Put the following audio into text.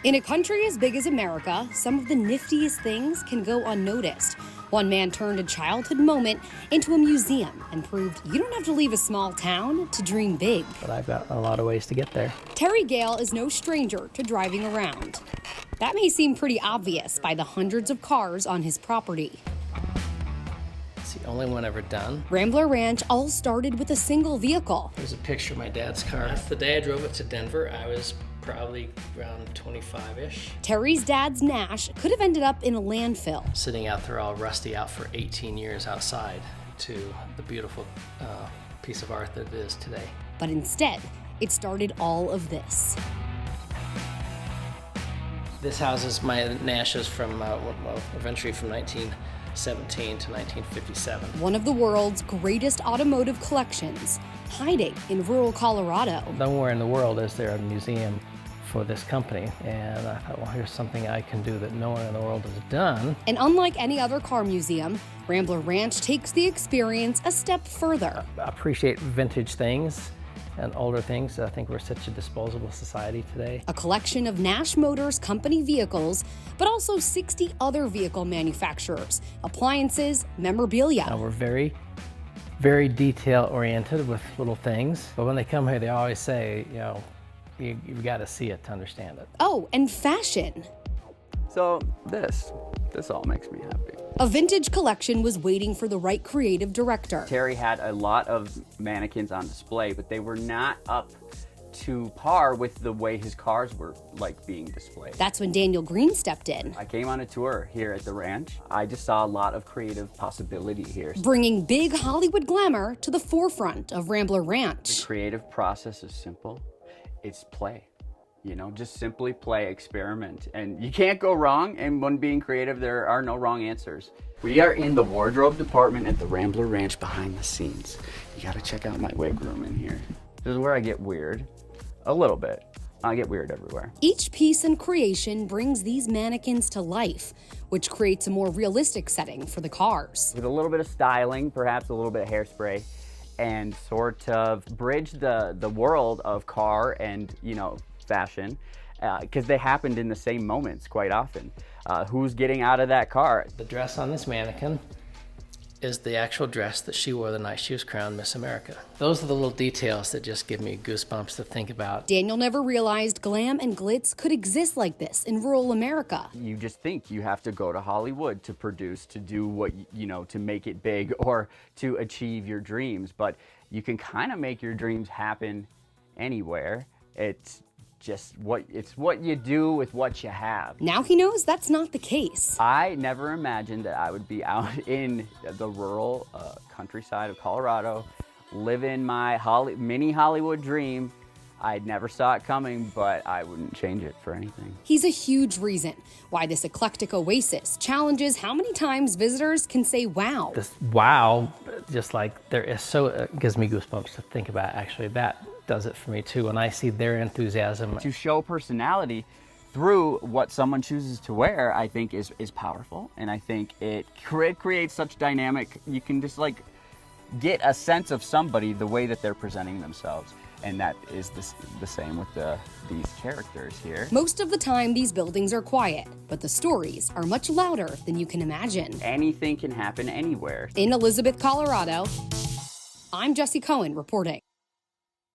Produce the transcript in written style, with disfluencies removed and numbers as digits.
In a country as big as America, some of the niftiest things can go unnoticed. One man turned a childhood moment into a museum and proved you don't have to leave a small town to dream big. But I've got a lot of ways to get there. Terry Gale is no stranger to driving around. That may seem pretty obvious by the hundreds of cars on his property. It's the only one ever done. Rambler Ranch all started with a single vehicle. There's a picture of my dad's car. That's the day I drove it to Denver. I was probably around 25-ish. Terry's dad's Nash could have ended up in a landfill. Sitting out there all rusty out for 18 years outside to the beautiful piece of art that it is today. But instead, it started all of this. This houses my Nashes from, eventually from 1917 to 1957. One of the world's greatest automotive collections, hiding in rural Colorado. Nowhere in the world is there a museum for this company, and I thought, well, here's something I can do that no one in the world has done. And unlike any other car museum, Rambler Ranch takes the experience a step further. I appreciate vintage things and older things. I think we're such a disposable society today. A collection of Nash Motors company vehicles, but also 60 other vehicle manufacturers, appliances, memorabilia. Now we're very, very detail-oriented with little things, but when they come here, they always say, you know, you've got to see it to understand it. Oh, and fashion. So this all makes me happy. A vintage collection was waiting for the right creative director. Terry had a lot of mannequins on display, but they were not up to par with the way his cars were being displayed. That's when Daniel Green stepped in. I came on a tour here at the ranch. I just saw a lot of creative possibility here. Bringing big Hollywood glamour to the forefront of Rambler Ranch. The creative process is simple. It's play. You know, just simply play, experiment, and you can't go wrong. And when being creative, there are no wrong answers. We are in the wardrobe department at the Rambler Ranch behind the scenes. You gotta check out my wig room in here. This is where I get weird, a little bit. I get weird everywhere. Each piece and creation brings these mannequins to life, which creates a more realistic setting for the cars. With a little bit of styling, perhaps a little bit of hairspray, and sort of bridge the world of car and, you know, fashion, because they happened in the same moments quite often. Who's getting out of that car? The dress on this mannequin is the actual dress that she wore the night she was crowned Miss America. Those are the little details that just give me goosebumps to think about. Daniel never realized glam and glitz could exist like this in rural America. You just think you have to go to Hollywood to produce, to do what, you know, to make it big or to achieve your dreams. But you can kind of make your dreams happen anywhere. It's just what you do with what you have. Now he knows that's not the case. I never imagined that I would be out in the rural countryside of Colorado, living my mini Hollywood dream. I'd never saw it coming, but I wouldn't change it for anything. He's a huge reason why this eclectic oasis challenges how many times visitors can say wow. This wow, just like there is it gives me goosebumps to think about. Actually, that does it for me too when I see their enthusiasm. To show personality through what someone chooses to wear, I think is powerful, and I think it creates such dynamic. You can just get a sense of somebody the way that they're presenting themselves, and that is the same with these characters here. Most of the time, these buildings are quiet, but the stories are much louder than you can imagine. Anything can happen anywhere. In Elizabeth, Colorado, I'm Jessie Cohen reporting.